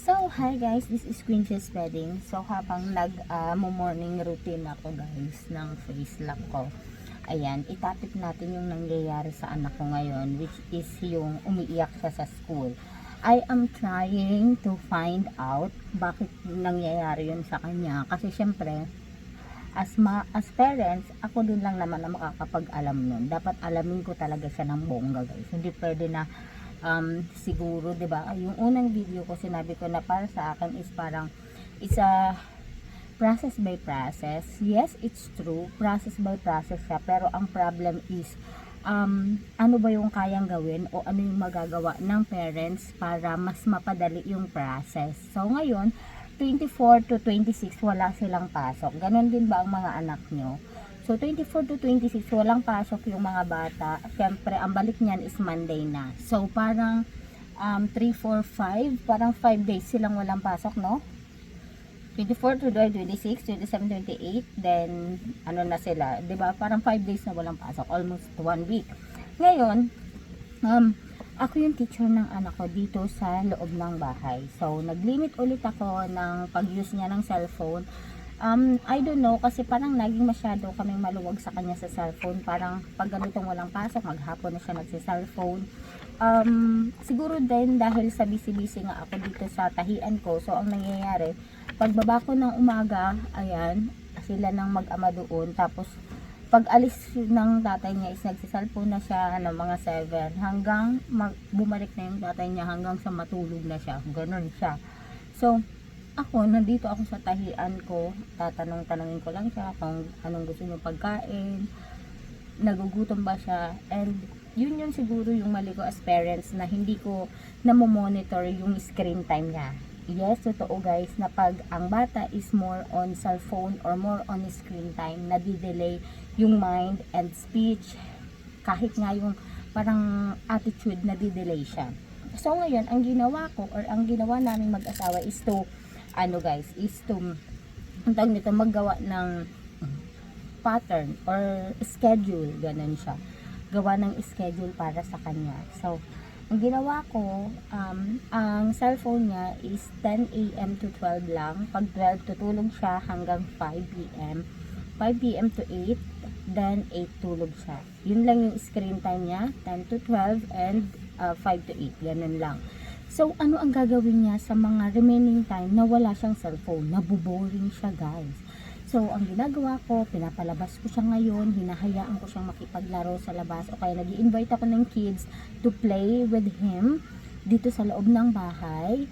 So, hi guys, this is Quincy's Wedding. So, habang morning routine ako guys ng face lock ko, ayan, itapit natin yung nangyayari sa anak ko ngayon, which is yung umiiyak siya sa school. I am trying to find out bakit nangyayari yun sa kanya. Kasi syempre, as parents, ako din lang naman na makakapag-alam nun. Dapat alamin ko talaga siya ng bongga guys. Hindi pwede na siguro, 'di ba? Yung unang video ko sinabi ko na para sa akin is parang it's a process by process. Yes, it's true, process by process siya, pero ang problem is ano ba yung kayang gawin o ano yung magagawa ng parents para mas mapadali yung process. So ngayon, 24 to 26 wala silang pasok. Ganon din ba ang mga anak nyo? So, 24 to 26, walang pasok yung mga bata. Siyempre, ang balik niyan is Monday na. So, parang 3, 4, 5, parang 5 days silang walang pasok, no? 24 to 26, 27, 28, then, ano na sila, 'di ba? Parang 5 days na walang pasok, almost 1 week. Ngayon, ako yung teacher ng anak ko dito sa loob ng bahay. So, nag-limit ulit ako ng pag-use niya ng cellphone. I don't know, kasi parang naging masyado kaming maluwag sa kanya sa cellphone. Parang pag ganitong walang pasok, maghapon na siya nagsi-cellphone. Siguro din dahil sa busy-busy nga ako dito sa tahian ko. So, ang nangyayari, pagbaba ko ng umaga, ayan, sila nang mag-ama doon. Tapos, pag alis ng tatay niya is nagsi-cellphone na siya ng mga 7. Hanggang bumalik na yung tatay niya hanggang sa matulog na siya. Ganon siya. So, ako, nandito ako sa tahian ko, tanongin ko lang siya kung anong gusto niya pagkain, nagugutom ba siya, and yun siguro yung mali ko as parents na hindi ko namomonitor yung screen time niya. Yes, totoo guys, na pag ang bata is more on cellphone or more on screen time, nadidelay yung mind and speech, kahit nga yung parang attitude, nadidelay siya. So ngayon, ang ginawa ko or ang ginawa naming mag-asawa is to maggawa ng pattern or schedule, ganun siya. Gawa ng schedule para sa kanya. So, ang ginawa ko, ang cellphone niya is 10 a.m. to 12 lang. Pag 12, tutulog siya hanggang 5 p.m. 5 p.m. to 8, then 8 tulog siya. Yun lang yung screen time niya, 10 to 12 and 5 to 8, ganun lang. So, ano ang gagawin niya sa mga remaining time na wala siyang cellphone? Nabuboring siya, guys. So, ang ginagawa ko, pinapalabas ko siya ngayon, hinahayaan ko siyang makipaglaro sa labas, o kaya nag-i-invite ako ng kids to play with him dito sa loob ng bahay.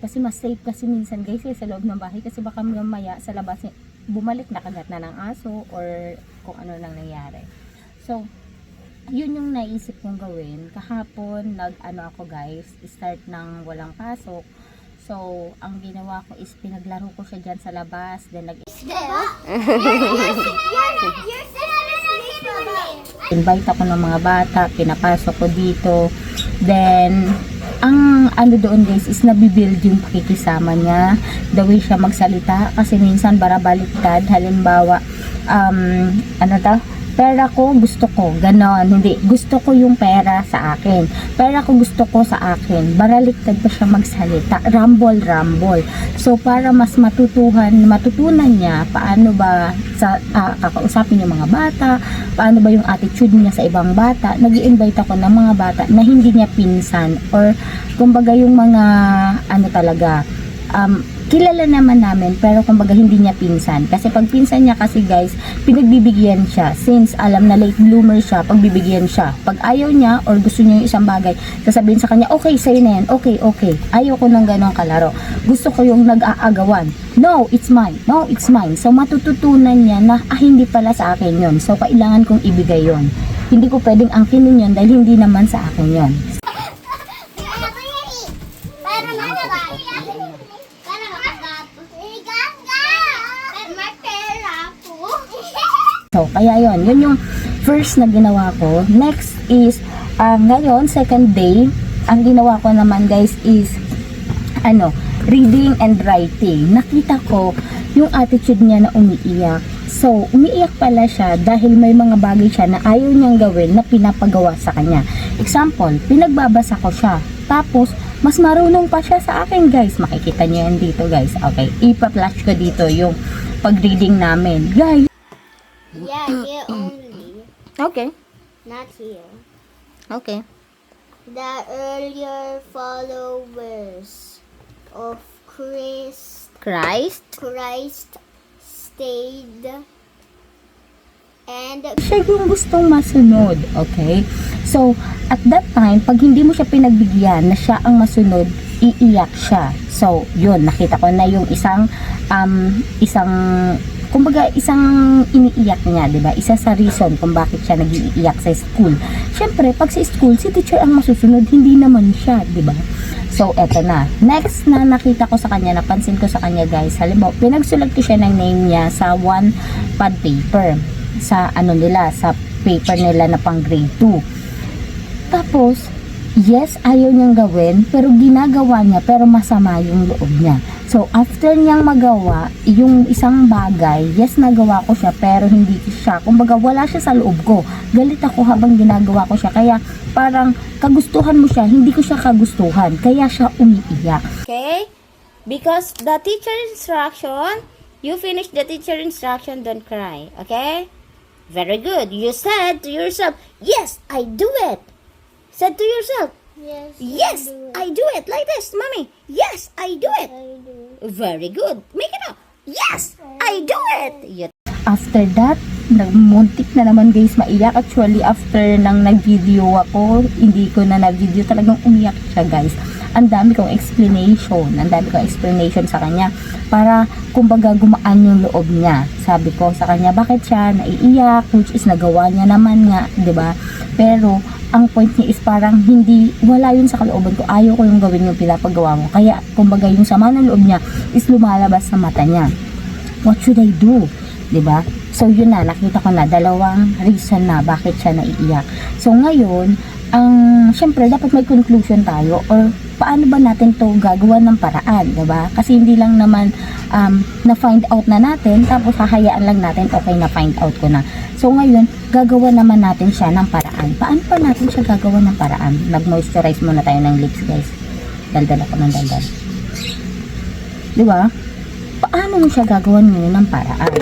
Kasi mas safe kasi minsan, guys, sa loob ng bahay, kasi baka mamaya sa labas, bumalik na kagat na ng aso or kung ano nang nangyari. So, yun yung naisip kong gawin. Kahapon, ako guys, start ng walang pasok. So, ang ginawa ko is pinaglaro ko siya dyan sa labas. Then, invite ako ng mga bata, pinapasok ko dito. Then, ang ano doon guys is nabibuild yung pakikisama niya, the way siya magsalita. Kasi minsan barabaliktad, halimbawa, pera ko, gusto ko, ganon, hindi, gusto ko yung pera sa akin, pera ko gusto ko sa akin, baraliktad pa siya magsalita, rumble. So, para mas matutunan niya, paano ba kakausapin yung mga bata, paano ba yung attitude niya sa ibang bata, nag-i-invite ako ng mga bata na hindi niya pinsan, or, kumbaga yung mga, kilala naman namin, pero kumbaga hindi niya pinsan. Kasi pag pinsan niya kasi guys, pinagbibigyan siya. Since alam na late bloomer siya, pagbibigyan siya. Pag ayaw niya or gusto niya yung isang bagay, sasabihin sa kanya, okay, sa'yo na yan. Okay. Ayaw ko ng ganong kalaro. Gusto ko yung nag-aagawan. No, it's mine. No, it's mine. So matututunan niya na, hindi pala sa akin yon. So kailangan kong ibigay yon. Hindi ko pwedeng angkinin yon dahil hindi naman sa akin yon. So, kaya yun yung first na ginawa ko. Next is, ngayon, second day, ang ginawa ko naman guys is, reading and writing. Nakita ko yung attitude niya na umiiyak. So, umiiyak pala siya dahil may mga bagay siya na ayaw niyang gawin na pinapagawa sa kanya. Example, pinagbabasa ko siya. Tapos, mas marunong pa siya sa akin, guys. Makikita niyo yan dito, guys. Okay, ipa-flash ko dito yung pag-reading namin, guys. Yeah, here only. Okay. Not here. Okay. The earlier followers of Christ. Christ stayed and Siya yung gustong masunod, okay? So, at that time, pag hindi mo siya pinagbigyan na siya ang masunod, iiyak siya. So, yun, nakita ko na yung isang kumbaga, isang iniiyak niya, di ba? Isa sa reason kung bakit siya nag-iiyak sa school. Siyempre, pag sa school, si teacher ang masusunod, hindi naman siya, di ba? So, eto na. Next na nakita ko sa kanya, napansin ko sa kanya, guys, halimbawa, pinagsulat ko siya ng name niya sa one pad paper. Sa ano nila, sa paper nila na pang grade 2. Tapos, yes, ayaw niyang gawin, pero ginagawa niya, pero masama yung loob niya. So, after niyang magawa, yung isang bagay, yes, nagawa ko siya, pero hindi siya, kumbaga, wala siya sa loob ko. Galit ako habang ginagawa ko siya, kaya parang kagustuhan mo siya, hindi ko siya kagustuhan, kaya siya umiiyak. Okay? Because the teacher instruction, you finish the teacher instruction, don't cry. Okay? Very good. You said to yourself, yes, I do it. Said to yourself, yes, yes, I do it. Like this, mommy. Yes, I do it. I do. Very good. Make it up. Yes, I do it. After that, muntik na naman, guys, maiyak. Actually, after nang nag-video ako, hindi ko na nag-video, talagang umiyak siya, guys. Ang dami kong explanation sa kanya para kumbaga gumaan yung loob niya. Sabi ko sa kanya, bakit siya naiiyak, which is nagawa niya naman nga, 'di ba? Pero ang point niya is parang hindi, wala yun sa kalooban ko, ayaw ko yung gawin yung pinapagawa mo. Kaya kumbaga yung sama ng loob niya is lumalabas sa mata niya. What should I do? 'Di ba? So yun na, nakita ko na dalawang reason na bakit siya naiiyak. So ngayon, syempre dapat may conclusion tayo, or paano ba natin to gagawa ng paraan, 'di ba? Kasi hindi lang naman na find out na natin tapos hahayaan lang natin, okay, na find out ko na. So ngayon, gagawa naman natin siya ng paraan. Paano pa natin siya gagawa ng paraan? Nag-moisturize muna tayo ng lips, guys. Daldal ako ng daldal. 'Di ba? Paano mo siya gagawan ngayon ng paraan?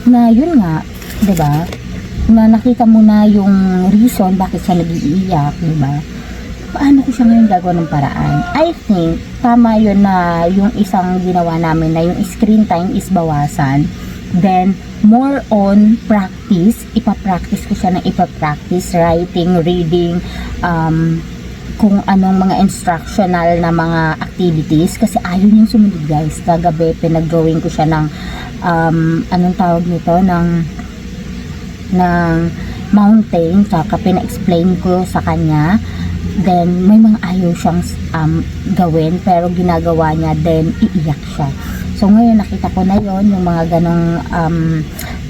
Na yun nga, 'di ba? Na nakita mo na yung reason bakit siya nag-iiyak, di ba? Paano ko siya ngayon gagawa ng paraan? I think, tama yun na yung isang ginawa namin na yung screen time is bawasan. Then, more on practice. Ipapractice ko siya ng ipapractice, writing, reading, kung anong mga instructional na mga activities. Kasi ayaw niyang sumunod, guys. Kagabi, pinaggawin ko siya ng, anong tawag nito, ng mountain, saka pina-explain ko sa kanya. Then may mga ayaw siyang gawin, pero ginagawa niya, then iiyak siya. So ngayon nakita ko na yon, yung mga ganong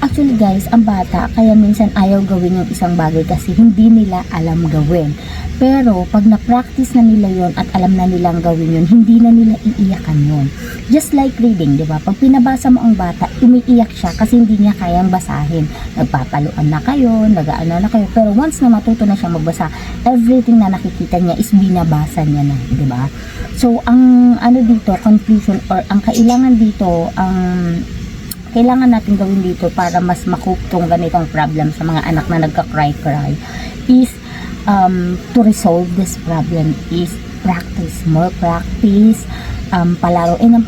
actually, guys, ang bata kaya minsan ayaw gawin yung isang bagay kasi hindi nila alam gawin. Pero pag na-practice na nila yon at alam na nilang gawin yun, hindi na nila iiyakan yun. Just like reading, di ba? Pag pinabasa mo ang bata, umiiyak siya kasi hindi niya kayang basahin. Nagpapaluan na kayo, nag-aano na kayo. Pero once na matuto na siyang magbasa, everything na nakikita niya is binabasa niya na, di ba? So, ang ano dito, conclusion or ang kailangan dito, kailangan natin gawin dito para mas makup tong ganitong problem sa mga anak na nagka-cry-cry is to resolve this problem is practice, more practice, palaruin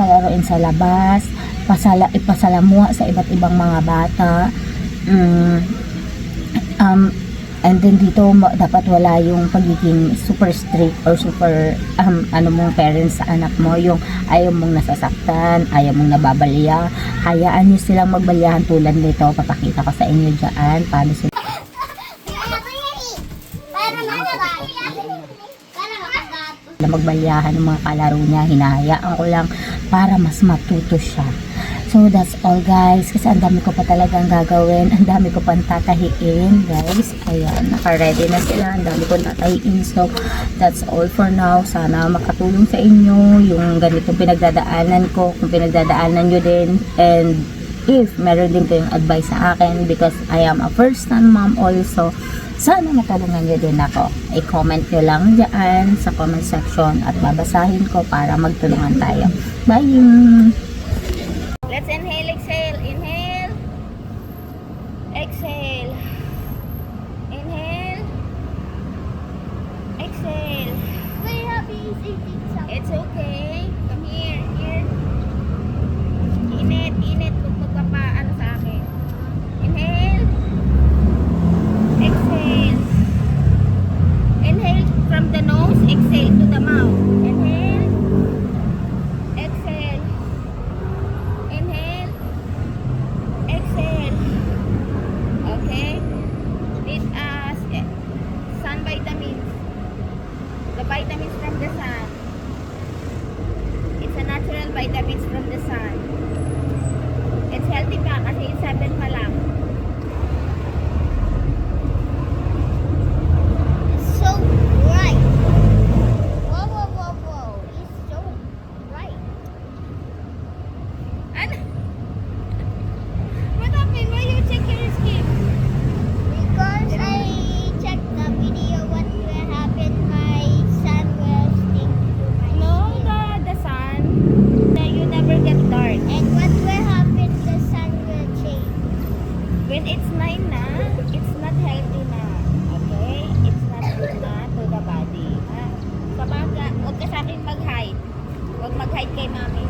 sa labas, ipasalamuha sa iba't ibang mga bata, and then dito dapat wala yung pagiging super strict or super mong parents sa anak mo, yung ayaw mong nasasaktan, ayaw mong nababalya. Hayaan nyo silang magbalyahan tulad nito. Papakita ko sa inyo dyan paano sila magbalyahan ng mga kalaro niya. Hinahayaan ko lang para mas matuto siya. So that's all, guys, kasi ang dami ko pa talagang gagawin, ang dami ko pang tatahiin, guys. Ayan, naka-ready na sila, ang dami ko tatahiin. So that's all for now. Sana makatulong sa inyo yung ganitong pinagdadaanan ko, kung pinagdadaanan nyo din, and if meron din kayong advice sa akin, because I am a first time mom also, Sana matulungan nyo din ako. I-comment nyo lang dyan sa comment section at babasahin ko para magtulungan tayo. Bye! Let's inhale, exhale. Inhale. Exhale. Inhale. Exhale. My hubby is eating something. It's okay. Come here. Here. Init. Init. Huwag magpapaano sa akin. Inhale. Exhale. Inhale from the nose. Exhale to the mouth. Inhale. Exhale. Inhale. Exhale. Okay. This sun vitamins. The vitamins from the sun. It's a natural vitamins from the sun. It's healthy pa kasi 7 pa lang. It's so bright. Whoa, whoa, whoa, whoa. It's so bright. Ano? What happened? Why you check your skin? Because I checked the video what will happen my sun will stick to my No, skin. the sun. You never get dark. And what will happen the sun will change. When it's 9 na, it's not healthy na. Okay? It's not good na to the body. Ha? Sa baga, huwag ka sa akin mag-hide. Huwag mag-hide kay mami.